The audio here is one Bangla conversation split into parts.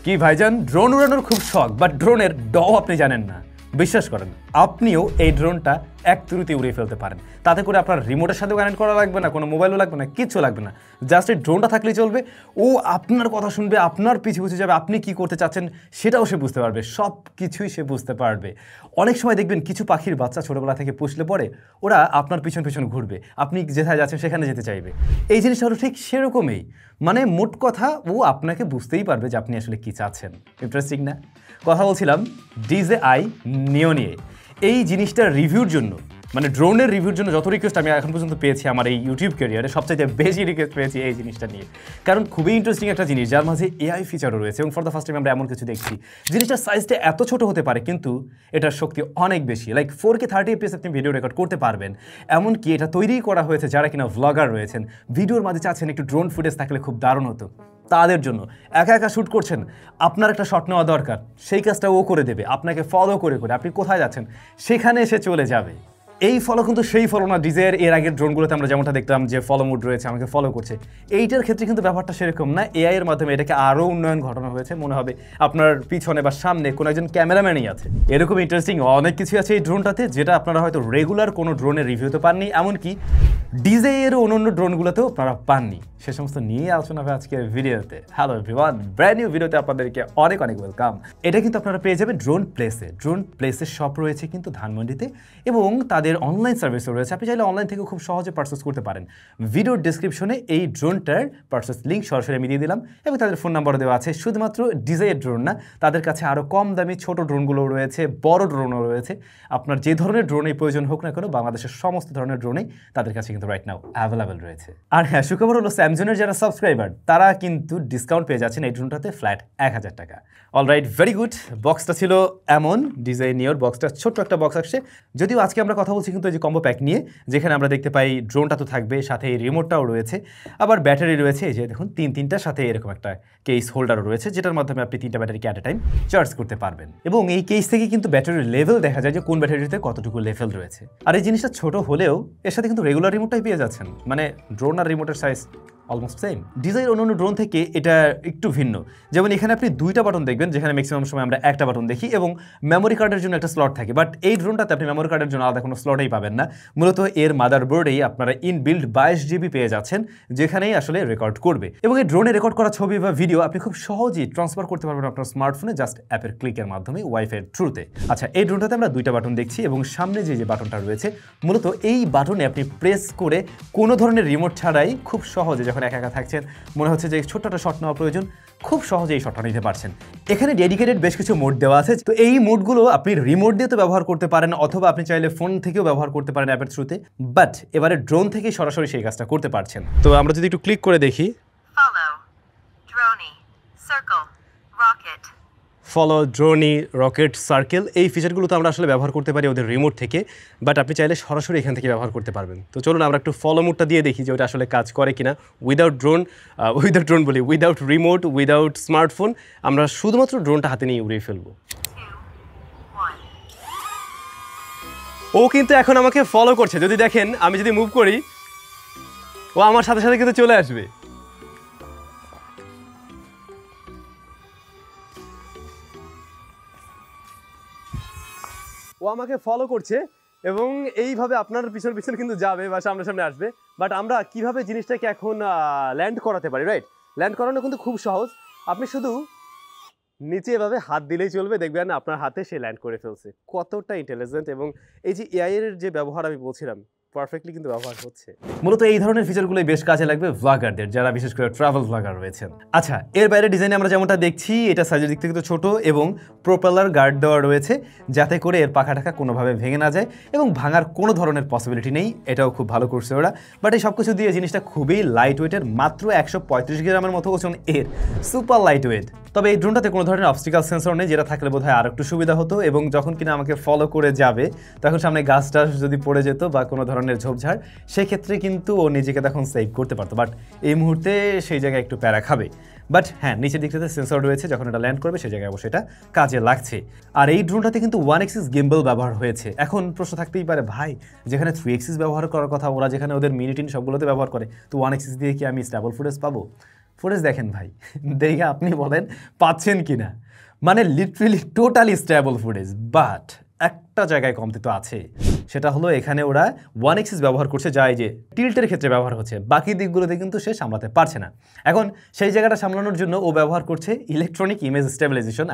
কি ভাইজান, ড্রোন উড়ানোর খুব শখ, বাট ড্রোনের আপনি জানেন না। বিশ্বাস করেন, আপনিও এই ড্রোনটা এক তুড়িতে উড়িয়ে ফেলতে পারেন। তাতে করে আপনার রিমোটের সাথেও কানেক্ট করা লাগবে না, কোনো মোবাইলও লাগবে না, কিচ্ছু লাগবে না। জাস্ট এই ড্রোনটা থাকলেই চলবে। ও আপনার কথা শুনবে, আপনার পিছু পিছু যাবে, আপনি কি করতে চাচ্ছেন সেটাও সে বুঝতে পারবে, সব কিছুই সে বুঝতে পারবে। অনেক সময় দেখবেন কিছু পাখির বাচ্চা ছোটোবেলা থেকে পুষলে পরে ওরা আপনার পিছন পিছন ঘুরবে, আপনি যেখানে যাচ্ছেন সেখানে যেতে চাইবে। এই জিনিসটা হলো ঠিক সেরকমই, মানে মোট কথা ও আপনাকে বুঝতেই পারবে যে আপনি আসলে কী চাচ্ছেন। ইন্টারেস্টিং না? কথা বলছিলাম DJI Neo নিয়ে। এই জিনিসটার রিভিউর জন্য, মানে ড্রোনের রিভিউর জন্য যত রিকোয়েস্ট আমি এখন পর্যন্ত পেয়েছি আমার এই ইউটিউব ক্যারিয়ারে, সবচাইতে বেশি রিকোয়েস্ট পেয়েছি এই জিনিসটা নিয়ে। কারণ খুবই ইন্টারেস্টিং একটা জিনিস, যার মাঝে AI ফিচারও রয়েছে এবং ফর দ্য ফার্স্ট টাইম আমরা এমন কিছু দেখছি। জিনিসটার সাইজটা এত ছোট হতে পারে কিন্তু এটার শক্তি অনেক বেশি, লাইক 4K 30 FPS আপনি ভিডিও রেকর্ড করতে পারবেন। এমনকি এটা তৈরিই করা হয়েছে যারা কিনা ভ্লগার রয়েছেন, ভিডিওর মাঝে চাচ্ছেন একটু ড্রোন ফুটেজ থাকলে খুব দারুণ হতো, তাদের জন্য। একা একা শ্যুট করছেন, আপনার একটা শট নেওয়া দরকার, সেই কাজটা ও করে দেবে। আপনাকে ফলো করে করে আপনি কোথায় যাচ্ছেন সেখানে এসে চলে যাবে। এই ফলো কিন্তু সেই ফলো না ডিজায়ার এর আগের ড্রোনগুলোতে আমরা যেমনটা দেখতাম যে ফলো মুড রয়েছে, আমাকে ফলো করছে। এইটার ক্ষেত্রে কিন্তু ব্যাপারটা সেরকম না। AI এর মাধ্যমে এটাকে আরও উন্নয়ন ঘটানো হয়েছে। মনে হবে আপনার পিছনে বা সামনে কোনো একজন ক্যামেরাম্যানই আছে। এরকম ইন্টারেস্টিং অনেক কিছু আছে এই ড্রোনটাতে, যেটা আপনারা হয়তো রেগুলার কোনো ড্রোনের রিভিউতে পাননি, এমনকি DJI এর অন্য ড্রোনগুলোতেও আপনারা পাননি। সে সমস্ত নিয়ে আলোচনা হবে আজকের ভিডিওতে। হ্যালো এভরিওয়ান, ব্র্যান্ড নিউ ভিডিওতে আপনাদেরকে অনেক অনেক ওয়েলকাম। এটা কিন্তু আপনারা পেয়ে যাবেন ড্রোন প্লেসে। ড্রোন প্লেসের শপ রয়েছে কিন্তু ধানমন্ডিতে, এবং তাদের অনলাইন সার্ভিসও রয়েছে। আপনি চাইলে অনলাইন থেকে খুব সহজে পারচেস করতে পারেন। ভিডিওর ডিসক্রিপশনে এই ড্রোনটার পারচেস লিঙ্ক সরাসরি আমি দিয়ে দিলাম, এবং তাদের ফোন নাম্বার দেওয়া আছে। শুধুমাত্র DJI এর ড্রোন না, তাদের কাছে আরও কম দামি ছোট ড্রোনগুলো রয়েছে, বড় ড্রোনও রয়েছে। আপনার যে ধরনের ড্রোনের প্রয়োজন হোক না কেন, বাংলাদেশের সমস্ত ধরনের ড্রোনেই তাদের কাছে কিন্তু রাইট নাও অ্যাভেলেবেল রয়েছে। আর হ্যাঁ, সুখবর হলো স্যামসংয়ের যারা সাবস্ক্রাইবার তারা কিন্তু ডিসকাউন্ট পেয়ে যাচ্ছেন এই ড্রোনটাতে ফ্ল্যাট 1000 টাকা। Alright, very good. বক্সটা ছিল এমন, DJI Neoর বক্সটা ছোট্ট একটা বক্স আসছে। যদিও আজকে আমরা কথা বলছি কিন্তু এই যে কম্বো প্যাক নিয়ে, যেখানে আমরা দেখতে পাই ড্রোনটা তো থাকবে, সাথে এই রিমোটটাও রয়েছে, আবার ব্যাটারি রয়েছে। এই যে দেখুন তিনটার সাথে এরকম একটা কেস হোল্ডারও রয়েছে, যেটার মাধ্যমে আপনি 3টা ব্যাটারিকে অ্যাট এ টাইম চার্জ করতে পারবেন। এবং এই কেস থেকে কিন্তু ব্যাটারির লেভেল দেখা যায় যে কোন ব্যাটারিতে কতটুকু লেভেল রয়েছে। আর এই জিনিসটা ছোট হলেও এর সাথে কিন্তু রেগুলার রিমোটটাই পেয়ে যাচ্ছেন, মানে ড্রোন আর রিমোটের সাইজ অলমোস্ট সেম। ডিজাইন অন্য ড্রোন থেকে এটা একটু ভিন্ন। যেমন এখানে আপনি 2টা বাটন দেখবেন, যেখানে ম্যাক্সিমাম সময় আমরা একটা বাটন দেখি, এবং মেমোরি কার্ডের জন্য একটা স্লট থাকে। বাট এই ড্রোনটাতে আপনি মেমোরি কার্ডের জন্য আলাদা কোনো স্লটেই পাবেন না। মূলত এর মাদারবোর্ডেই আপনারা ইনবিল্ড 22 GB পেয়ে যাচ্ছেন, যেখানেই আসলে রেকর্ড করবে। এবং এই ড্রোনে রেকর্ড করা ছবি বা ভিডিও আপনি খুব সহজেই ট্রান্সফার করতে পারবেন আপনার স্মার্টফোনে, জাস্ট অ্যাপের ক্লিকের মাধ্যমে, ওয়াইফাইয়ের থ্রুতে। আচ্ছা, এই ড্রোনটাতে আমরা 2টা বাটন দেখছি, এবং সামনে যে বাটনটা রয়েছে, মূলত এই বাটনে আপনি প্রেস করে কোনো ধরনের রিমোট ছাড়াই খুব সহজে, যখন একা একা থাকছেন, মনে হচ্ছে যে ছোট্ট একটা শট নেওয়া প্রয়োজন, খুব সহজে এই শটটা নিতে পারছেন। এখানে ডেডিকেটেড বেশ কিছু মোড দেওয়া আছে। তো এই মোডগুলো আপনি রিমোট দিয়ে তো ব্যবহার করতে পারেন, অথবা আপনি চাইলে ফোন থেকেও ব্যবহার করতে পারেন অ্যাপের থ্রুতে। বাট এবারে ড্রোন থেকে সরাসরি সেই কাজটা করতে পারছেন। তো আমরা যদি একটু ক্লিক করে দেখি, ফলো, ড্রোনি, রকেট, সার্কেল, এই ফিচারগুলো তো আমরা আসলে ব্যবহার করতে পারি ওদের রিমোট থেকে, বাট আপনি চাইলে সরাসরি এখান থেকে ব্যবহার করতে পারবেন। তো চলুন আমরা একটু ফলো মোডটা দিয়ে দেখি যে ওটা আসলে কাজ করে কিনা। উইদাউট রিমোট, উইদাউট স্মার্টফোন, আমরা শুধুমাত্র ড্রোনটা হাতে নিয়ে উড়িয়ে ফেলবো। ও কিন্তু এখন আমাকে ফলো করছে। যদি দেখেন, আমি যদি মুভ করি, ও আমার সাথে সাথে কিন্তু চলে আসবে। ও আমাকে ফলো করছে এবং এইভাবে আপনার পিছন পিছন কিন্তু যাবে বা সামনে সামনে আসবে। বাট আমরা কিভাবে জিনিসটাকে এখন ল্যান্ড করাতে পারি, রাইট? ল্যান্ড করানো কিন্তু খুব সহজ। আপনি শুধু নিচে এভাবে হাত দিলেই চলবে, দেখবেন আপনার হাতে সে ল্যান্ড করে ফেলছে। কতটা ইন্টেলিজেন্ট! এবং এই যে AI এর যে ব্যবহার আমি বলছিলাম, পারফেক্টলি কিন্তু ব্যবহার হচ্ছে। মূলত এই ধরনের ফিচারগুলোই বেশ কাজে লাগবে ভ্লগারদের, যারা বিশেষ করে ট্রাভেল ভ্লগার রয়েছেন। আচ্ছা, এর বাইরে ডিজাইনে আমরা যেমনটা দেখছি, এটা সাইজের দিক থেকে তো ছোট, এবং প্রোপেলার গার্ড দেওয়া রয়েছে যাতে করে এর পাখা টাকা কোনোভাবে ভেঙে না যায়, এবং ভাঙার কোনো ধরনের পসিবিলিটি নেই। এটাও খুব ভালো করছে ওরা। বাট এই সব কিছু দিয়ে জিনিসটা খুবই লাইট ওয়েটের, মাত্র 135 গ্রামের মতো ওজন এর, সুপার লাইট ওয়েট। তবে এই ড্রোনটাতে কোনো ধরনের অবস্টিকাল সেন্সর নেই, যেটা থাকলে বোধহয় আর একটু সুবিধা হতো। এবং যখন কিনা আমাকে ফলো করে যাবে, তখন সামনে গাছ টাছ যদি পড়ে যেত বা কোনো ধরনের ঝোপঝাড়, সেক্ষেত্রে কিন্তু ও নিজেকে তখন সেভ করতে পারতো। বাট এই মুহূর্তে সেই জায়গায় একটু প্যারা খাবে। বাট হ্যাঁ, নিচের দিকটাতে সেন্সর রয়েছে, যখন এটা ল্যান্ড করবে সেই জায়গায় অবশ্যই এটা কাজে লাগছে। আর এই ড্রোনটাতে কিন্তু 1 axis গিম্বল ব্যবহার হয়েছে। এখন প্রশ্ন থাকতেই পারে, ভাই যেখানে 3 axis ব্যবহার করার কথা, ওরা যেখানে ওদের মিনিটিন সবগুলোতে ব্যবহার করে, তো 1 axis দিয়ে কি আমি স্টেবল ফুটেজ পাবো? ফুটেজ দেখেন ভাই, দেখে আপনি বলেন পাচ্ছেন কিনা। মানে literally totally stable footage, but একটা জায়গায় কমতি তো আছে, সেটা হলো এখানে ওরা 1 এক্সিস ব্যবহার করছে, যা এই যে টিল্টের ক্ষেত্রে ব্যবহার হচ্ছে, বাকি দিকগুলোতে কিন্তু সে সামলাতে পারছে না। এখন সেই জায়গাটা সামলানোর জন্য ও ব্যবহার করছে ইলেকট্রনিক ইমেজ স্টেবিলাইজেশন,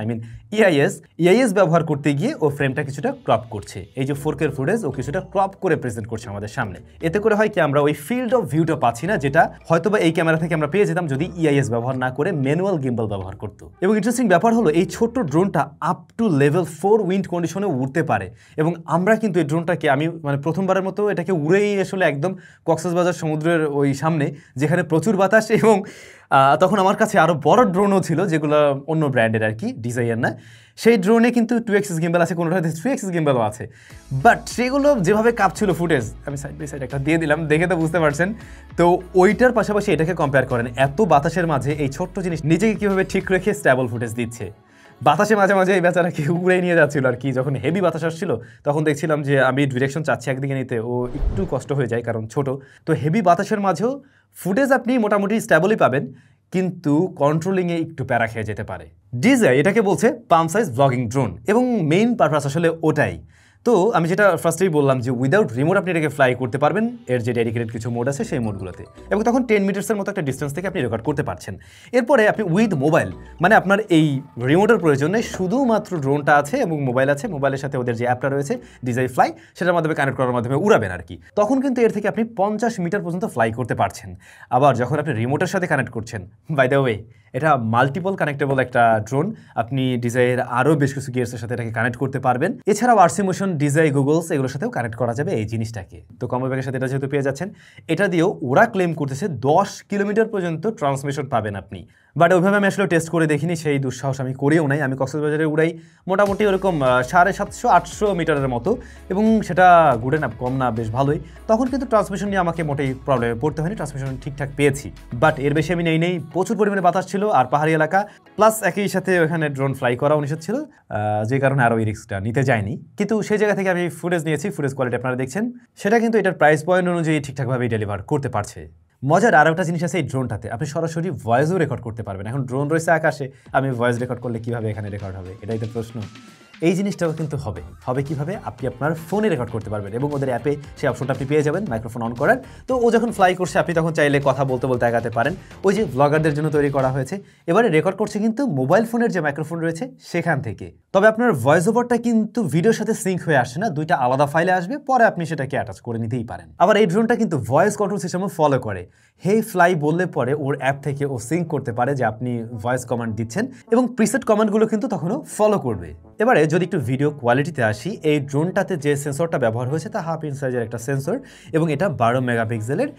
ইআইএস ব্যবহার করতে গিয়ে ও ফ্রেমটা কিছুটা ক্রপ করছে। এই যে 4K ফুটেজ ও কিছুটা ক্রপ করে প্রেজেন্ট করছে আমাদের সামনে। এতে করে হয় কি, আমরা ওই ফিল্ড অফ ভিউটা পাচ্ছি না, যেটা হয়তোবা এই ক্যামেরা থেকে আমরা পেয়ে যেতাম যদি ইআইএস ব্যবহার না করে ম্যানুয়াল গিম্বল ব্যবহার করতো। এবং ইন্টারেস্টিং ব্যাপার হলো এই ছোট্ট ড্রোনটা আপ টু লেভেল 4 উইন্ড কন্ডিশনে উড়তে পারে। এবং আমরা কিন্তু এই ড্রোনটাকে আমি মানে প্রথমবারের মতো এটাকে উড়েই আসলে একদম কক্সবাজার সমুদ্রের ওই সামনে, যেখানে প্রচুর বাতাস, এবং তখন আমার কাছে আরও বড় ড্রোনও ছিল, যেগুলো অন্য ব্র্যান্ডের আর কি, ডিজাইন না। সেই ড্রোনে কিন্তু 2 এক্সিস গিম্বল আছে, কোনোটাতে 3 এক্সিস গিম্বলও আছে, বাট সেগুলো যেভাবে কাঁপছিল ফুটেজ, আমি সাইড বাই সাইড একটা দিয়ে দিলাম, দেখে তো বুঝতে পারছেন। তো ওইটার পাশাপাশি এটাকে কম্পেয়ার করেন, এত বাতাসের মাঝে এই ছোট্ট জিনিস নিজেকে কীভাবে ঠিক রেখে স্ট্যাবল ফুটেজ দিচ্ছে। বাতাসে মাঝে মাঝে এই বেচারাকে উড়ে নিয়ে যাচ্ছিল আর কি। যখন হেভি বাতাস আসছিল তখন দেখছিলাম যে আমি ডিরেকশন চাচ্ছি একদিকে নিতে, ও একটু কষ্ট হয়ে যায় কারণ ছোট। তো হেভি বাতাসের মাঝেও ফুটেজ আপনি মোটামুটি স্ট্যাবলই পাবেন, কিন্তু কন্ট্রোলিংয়ে একটু প্যারা খেয়ে যেতে পারে। ডিজাই এটাকে বলছে পাম সাইজ ব্লগিং ড্রোন, এবং মেইন পারপাস আসলে ওটাই। তো আমি যেটা ফার্স্টেই বললাম যে উইদাউট রিমোট আপনি এটাকে ফ্লাই করতে পারবেন, এর যে ডেডিকেটেড কিছু মোড আছে সেই মোডগুলোতে, এবং তখন 10 মিটার্সের মতো একটা ডিস্টেন্স থেকে আপনি রেকর্ড করতে পারছেন। এরপরে আপনি উইথ মোবাইল, মানে আপনার এই রিমোটের প্রয়োজন নেই, শুধুমাত্র ড্রোনটা আছে এবং মোবাইল আছে, মোবাইলের সাথে ওদের যে অ্যাপটা রয়েছে ডিজাই ফ্লাই, সেটার মাধ্যমে কানেক্ট করার মাধ্যমে উড়াবেন আর কি। তখন কিন্তু এর থেকে আপনি 50 মিটার পর্যন্ত ফ্লাই করতে পারছেন। আবার যখন আপনি রিমোটের সাথে কানেক্ট করছেন, বাই দ্য ওয়ে এটা মাল্টিপল কানেক্টেবল একটা ড্রোন, আপনি ডিজাইয়ের আরও বেশ কিছু গিয়ার্সের সাথে এটাকে কানেক্ট করতে পারবেন। এছাড়াও আরসি মোশন, ডিজাই, গুগলস এগুলোর সাথেও কানেক্ট করা যাবে এই জিনিসটাকে। তো কম্বো ব্যাগের সাথে এটা যেহেতু পেয়ে যাচ্ছেন, এটা দিয়েও ওরা ক্লেম করতেছে 10 কিলোমিটার পর্যন্ত ট্রান্সমিশন পাবেন আপনি। বাট ওইভাবে আমি আসলে টেস্ট করে দেখিনি, সেই দুঃসাহস আমি করেও নাই। আমি কক্সবাজারে উড়াই মোটামুটি ওরকম 750-800 মিটারের মতো, এবং সেটা গুড এনাফ, কম না, বেশ ভালোই। তখন কিন্তু ট্রান্সমিশন নিয়ে আমাকে মোটেই প্রবলেমে পড়তে হয়নি, ট্রান্সমিশন ঠিকঠাক পেয়েছি। বাট এর বেশি আমি নেই, প্রচুর পরিমাণে বাতাস ছিল আর পাহাড়ি এলাকা, প্লাস একই সাথে ওখানে ড্রোন ফ্লাই করাও নিষেধ ছিল, যে কারণে আরও এই রিস্কটা নিতে যায়নি। কিন্তু সেই জায়গা থেকে আমি ফুটেজ নিয়েছি, ফুটেজ কোয়ালিটি আপনারা দেখছেন, সেটা কিন্তু এটার প্রাইস পয়েন্ট অনুযায়ী ঠিকঠাকভাবেই ডেলিভার করতে পারছে। মজার আরও একটা জিনিস আছে এই ড্রোনটাতে, আপনি সরাসরি ভয়েসও রেকর্ড করতে পারবেন। এখন ড্রোন রয়েছে আকাশে, আমি ভয়েস রেকর্ড করলে কীভাবে এখানে রেকর্ড হবে, এটাই তো প্রশ্ন। এই জিনিসটাও কিন্তু হবে কীভাবে, আপনি আপনার ফোনে রেকর্ড করতে পারবেন, এবং ওদের অ্যাপে সেই অপশনটা আপনি পেয়ে যাবেন মাইক্রোফোন অন করার। তো ও যখন ফ্লাই করছে আপনি তখন চাইলে কথা বলতে বলতে আগাতে পারেন, ওই যে ব্লগারদের জন্য তৈরি করা হয়েছে। এবারে রেকর্ড করছে কিন্তু মোবাইল ফোনের যে মাইক্রোফোন রয়েছে সেখান থেকে। তবে আপনার ভয়েস ওভারটা কিন্তু ভিডিওর সাথে সিঙ্ক হয়ে আসছে না, দুইটা আলাদা ফাইলে আসবে, পরে আপনি সেটাকে অ্যাটাচ করে নিতেই পারেন। আবার এই ড্রোনটা কিন্তু ভয়েস কন্ট্রোল সিস্টেমও ফলো করে। হেই ফ্লাই বললে পরে ওর অ্যাপ থেকে ও সিঙ্ক করতে পারে যে আপনি ভয়েস কমান্ড দিচ্ছেন, এবং প্রিসেট কমান্ডগুলো কিন্তু তখনও ফলো করবে। এবারে যদি একটু ভিডিও কোয়ালিটিতে আসি, এই ড্রোনটাতে যে সেন্সরটা ব্যবহার হয়েছে তা 1/2 ইঞ্চ সাইজের একটা সেন্সর, এবং এটা 12 মেগাপিক্সেলের,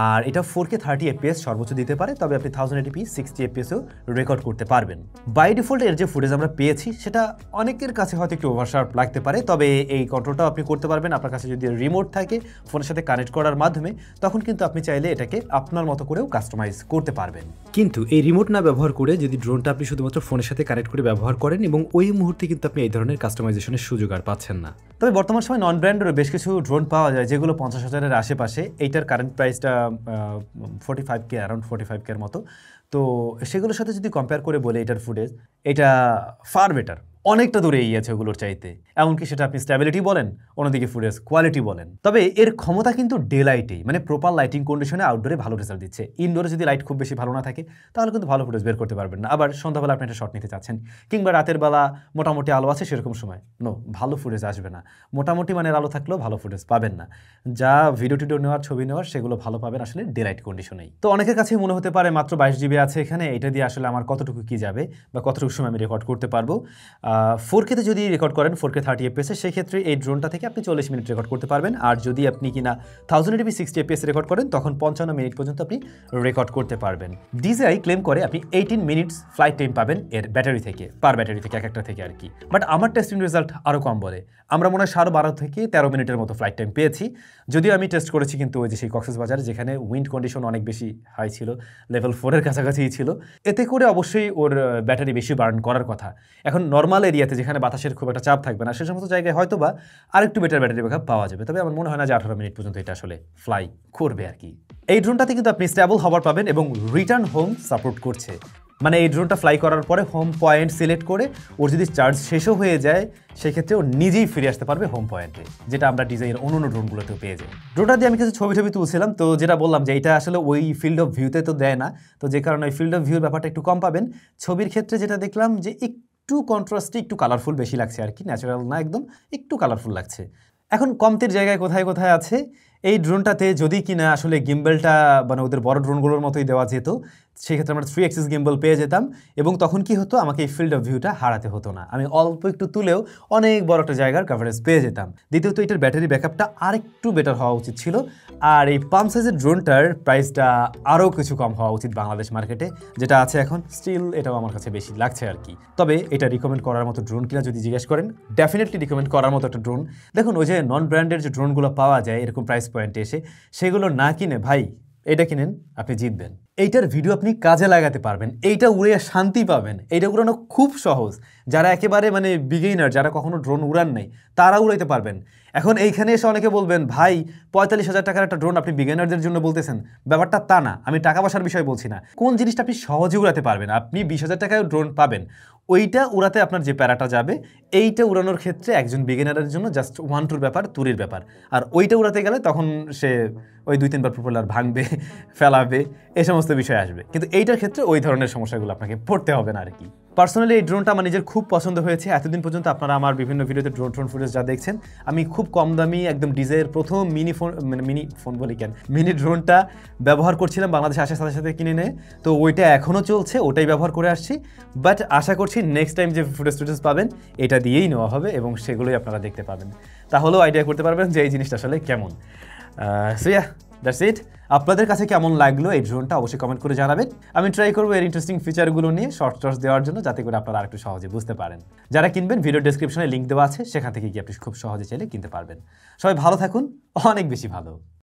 আর এটা 4K 30 FPS সর্বোচ্চ দিতে পারে। তবে আপনি 1080p 60 FPSও রেকর্ড করতে পারবেন। বাই ডিফল্ট এর যে ফুটেজ আমরা পেয়েছি সেটা অনেকের কাছে হয়তো একটু ওভারশার্প লাগতে পারে, তবে এই কন্ট্রোলটাও আপনি করতে পারবেন আপনার কাছে যদি রিমোট থাকে ফোনের সাথে কানেক্ট করার মাধ্যমে। তখন কিন্তু আপনি চাইলে এটাকে আপনার মতো করেও কাস্টমাইজ করতে পারবেন। কিন্তু এই রিমোট না ব্যবহার করে যদি ড্রোনটা আপনি শুধুমাত্র ফোনের সাথে কানেক্ট করে ব্যবহার করেন, এবং ওই মুহূর্তে কিন্তু আপনি এই ধরনের কাস্টমাইজেশনের সুযোগ আর পাচ্ছেন না। তবে বর্তমান সময় নন ব্র্যান্ডেরও বেশ কিছু ড্রোন পাওয়া যায় যেগুলো 50,000-এর আশেপাশে। এইটার কারেন্ট প্রাইসটা 45K, অ্যারাউন্ড 45K এর মতো। তো সেগুলোর সাথে যদি কম্পেয়ার করে বলে এটার ফুটেজ, এটা ফার বেটার, অনেকটা দূরে এগিয়ে আছে ওগুলোর চাইতে। এমনকি সেটা আপনি স্ট্যাবিলিটি বলেন, অন্যদিকে ফুটেজ কোয়ালিটি বলেন। তবে এর ক্ষমতা কিন্তু ডে লাইটেই, মানে প্রপার লাইটিং কন্ডিশনে আউটডোরে ভালো রেজাল্ট দিচ্ছে। ইনডোরে যদি লাইট খুব বেশি ভালো না থাকে তাহলে কিন্তু ভালো ফুটেজ বের করতে পারবেন না। আবার সন্ধ্যাবেলা আপনি একটা শট নিতে চাচ্ছেন, কিংবা রাতের বেলা মোটামুটি আলো আছে সেরকম সময়, ভালো ফুটেজ আসবে না। মোটামুটি মানের আলো থাকলেও ভালো ফুটেজ পাবেন না। যা ভিডিও টিডিও নেওয়ার, ছবি নেওয়ার, সেগুলো ভালো পাবেন আসলে ডে লাইট কন্ডিশনেই। তো অনেকের কাছে মনে হতে পারে মাত্র 22 GB আছে এখানে, এটা দিয়ে আসলে আমার কতটুকু কি যাবে বা কতটুকু সময় আমি রেকর্ড করতে পারবো। 4K-তে যদি রেকর্ড করেন 4K 30 FPS, সেই ক্ষেত্রে এই ড্রোনটা থেকে আপনি 40 মিনিট রেকর্ড করতে পারবেন। আর যদি আপনি কিনা 1080p 60 FPS রেকর্ড করেন তখন 55 মিনিট পর্যন্ত আপনি রেকর্ড করতে পারবেন। DJI ক্লেম করে আপনি 18 মিনিটস ফ্লাইট টাইম পাবেন এর ব্যাটারি থেকে, পার ব্যাটারি থেকে একটা থেকে আর কি। বাট আমার টেস্টিং রেজাল্ট আরও কম বলে, আমরা মনে হয় 12.5 থেকে 13 মিনিটের মতো ফ্লাইট টাইম পেয়েছি। যদিও আমি টেস্ট করেছি কিন্তু ওই যে সেই কক্সবাজার, যেখানে উইন্ড কন্ডিশন অনেক বেশি হাই ছিল, লেভেল 4-এর কাছাকাছিই ছিল। এতে করে অবশ্যই ওর ব্যাটারি বেশি বার্ন করার কথা। এখন নর্মাল এরিয়াতে যেখানে বাতাসের খুব একটা চাপ থাকবে না সে সমস্ত জায়গায় হয়তো বা আরেকটু বেটার ব্যাটারি ব্যাকআপ পাওয়া যাবে, তবে আমার মনে হয় না যে 18 মিনিট পর্যন্ত এটা আসলে ফ্লাই করবে আর কি। এই ড্রোনটাতে কিন্তু আপনি স্টেবল হবার পাবেন এবং রিটার্ন হোম সাপোর্ট করছে। মানে এই ড্রোনটা ফ্লাই করার পরে হোম পয়েন্ট সিলেক্ট করে ওর যদি চার্জ শেষও হয়ে যায় সেক্ষেত্রে ও নিজেই ফিরে আসতে পারবে হোম পয়েন্টে, যেটা আমরা ডিজাইনের অন্য ড্রোনগুলোতেও পেয়ে যাই। ড্রোনটা দিয়ে আমি কিছু ছবি তুলছিলাম, তো যেটা বললাম যে এটা আসলে ওই ফিল্ড অফ ভিউতে তো দেয় না, তো যে কারণে ওই ফিল্ড অফ ভিউর ব্যাপারটা একটু কম পাবেন। ছবির ক্ষেত্রে যেটা দেখলাম যে একটু কন্ট্রাস্টে একটু কালারফুল বেশি লাগছে আর কি, ন্যাচারাল না একদম, একটু কালারফুল লাগছে। এখন কমতির জায়গায় কোথায় কোথায় আছে এই ড্রোনটাতে, যদি কিনা আসলে গিম্বলটা মানে ওদের বড় ড্রোনগুলোর মতোই দেওয়া যেত সেক্ষেত্রে আমরা 3 অ্যাক্সিস গিম্বল পেয়ে যেতাম এবং তখন কি হতো আমাকে এই ফিল্ড অফ ভিউটা হারাতে হতো না, আমি অল্প একটু তুলেও অনেক বড় একটা জায়গার কভারেজ পেয়ে যেতাম। দ্বিতীয়ত এটার ব্যাটারি ব্যাকআপটা আরেকটু বেটার হওয়া উচিত ছিল, আর এই পাম্প সাইজের ড্রোনটার প্রাইসটা আরও কিছু কম হওয়া উচিত বাংলাদেশ মার্কেটে, যেটা আছে এখন স্টিল এটাও আমার কাছে বেশি লাগছে আর কি। তবে এটা রিকমেন্ড করার মতো ড্রোন কিনা যদি জিজ্ঞেস করেন, ডেফিনেটলি রিকমেন্ড করার মতো একটা ড্রোন। দেখুন ওই যে নন ব্র্যান্ডের যে ড্রোনগুলো পাওয়া যায় এরকম প্রাইস পয়েন্টে এসে, সেগুলো না কিনে ভাই এটা কিনেন, আপনি জিতবেন। এইটার ভিডিও আপনি কাজে লাগাতে পারবেন, এইটা উড়ে শান্তি পাবেন, এইটা উড়ানো খুব সহজ। যারা একেবারে মানে বিগিনার, যারা কখনো ড্রোন উড়ান নাই তারা উড়াইতে পারবেন। এখন এইখানে এসে অনেকে বলবেন ভাই 45,000 টাকার একটা ড্রোন আপনি বিগিনারদের জন্য বলতেছেন, ব্যাপারটা তা না, আমি টাকা পয়সার বিষয় বলছি না। কোন জিনিসটা আপনি সহজে উড়াতে পারবেন, আপনি 20,000 টাকায় ড্রোন পাবেন, ওইটা উড়াতে আপনার যে প্যারাটা যাবে এইটা উড়ানোর ক্ষেত্রে একজন বিগিনারের জন্য জাস্ট 1-2 ব্যাপার, তুরির ব্যাপার। আর ওইটা উড়াতে গেলে তখন সে ওই 2-3 বার প্রপেলার ভাঙবে, ফেলাবে, এই সমস্ত বিষয় আসবে। কিন্তু এইটার ক্ষেত্রে ওই ধরনের সমস্যাগুলো আপনাকে পড়তে হবে না আর কি। পার্সোনালি এই ড্রোনটা আমার নিজের খুব পছন্দ হয়েছে। এতদিন পর্যন্ত আপনারা আমার বিভিন্ন ভিডিওতে ড্রোন ফুটেজ যা দেখছেন, আমি খুব কম দামি একদম ডিজাইয়ের প্রথম মিনি ড্রোনটা ব্যবহার করছিলাম বাংলাদেশে আসার সাথে সাথে কিনে নিয়ে, তো ওইটা এখনও চলছে, ওটাই ব্যবহার করে আসছি। বাট আশা করছি নেক্সট টাইম যে ফুটেজ পাবেন এটা দিয়েই নেওয়া হবে এবং সেগুলোই আপনারা দেখতে পাবেন, তাহলেও আইডিয়া করতে পারবেন যে এই জিনিসটা আসলে কেমন। So yeah, that's it. আপনাদের কাছে কেমন লাগলো এই ড্রোনটা অবশ্যই কমেন্ট করে জানাবেন। আমি ট্রাই করবো এর ইন্টারেস্টিং ফিচারগুলো নিয়ে শর্টস দেওয়ার জন্য, যাতে করে আপনারা আরেকটু সহজে বুঝতে পারেন। যারা কিনবেন ভিডিও ডেসক্রিপশনে লিঙ্ক দেওয়া আছে, সেখান থেকে গিয়ে আপনি খুব সহজে চাইলে কিনতে পারবেন। সবাই ভালো থাকুন, অনেক বেশি ভালো।